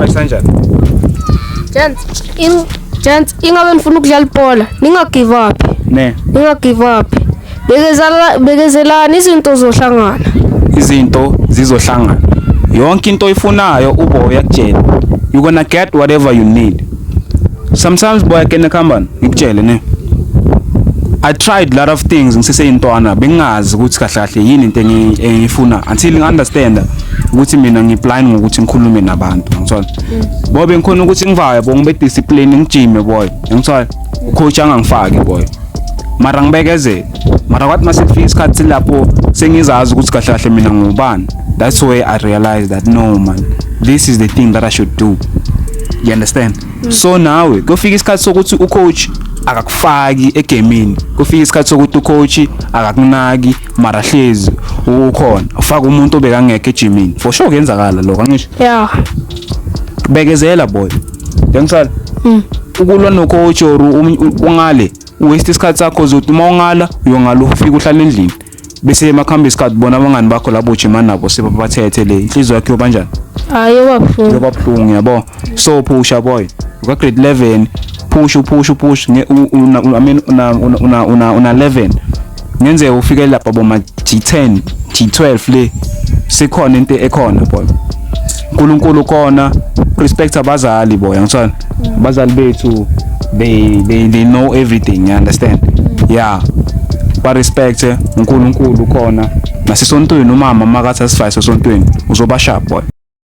advice kanjani? Gents, ingabe nifuna ukudlala ibhola, ninga give up. Ninga give up. Bekezelani izinto zohlangana. Izinto zizohlangana. Yonke into oyifunayo ubo uyakutshela. You gonna get whatever you need. Sometimes boy akena khambani ngikutshele ne. I tried a lot of things ngiseseyintwana bengazi ukuthi kahle kahle yini into engiyifuna until ngiunderstand ukuthi mina ngiblind ngokuthi ngikhulume nabantu ngithola. Bobe ngikhona ukuthi ngivaye bo ngibe discipline ngijime boy ngithola. Coach angangifaki boy. Mara ngibekezela. Mara kwathi masifika isikhathi lapho sengizazi ukuthi kahle kahle mina ngubani. That's why I realized that no man, this is the thing that I should do. You understand? So nawe kufika isikhathi sokuthi ucoach akakufaki egamini, kufika isikhathi sokuthi ucoach akakunaki mara hlezi ukhona ufaka umuntu obekangeke ejimini for sure kuyenzakala lokho angisho. Yeah. Bekezela boy. Yangisala. Ukulwa no coach or ungale waste isikhathi sakho uzothi uma ungala uyongala ufika uhlala endlini bese emakhamba isikhathi bona abangani bakho labo jimana nabo sebabathethe le inhliziyo yakhe yobanjani. Hayi yobabhlungu yabo. So pusha boy uka grade 11 push una 11 ngenze ufike lapha boma G10 G12 le sekhona into ekhona boy. uNkulunkulu khona respect abazali boy ngithola abazali bethu they know everything, you understand. Yeah, ba respect uNkulunkulu khona nasisontweni umama makathi asifise esontweni uzoba sharp boy.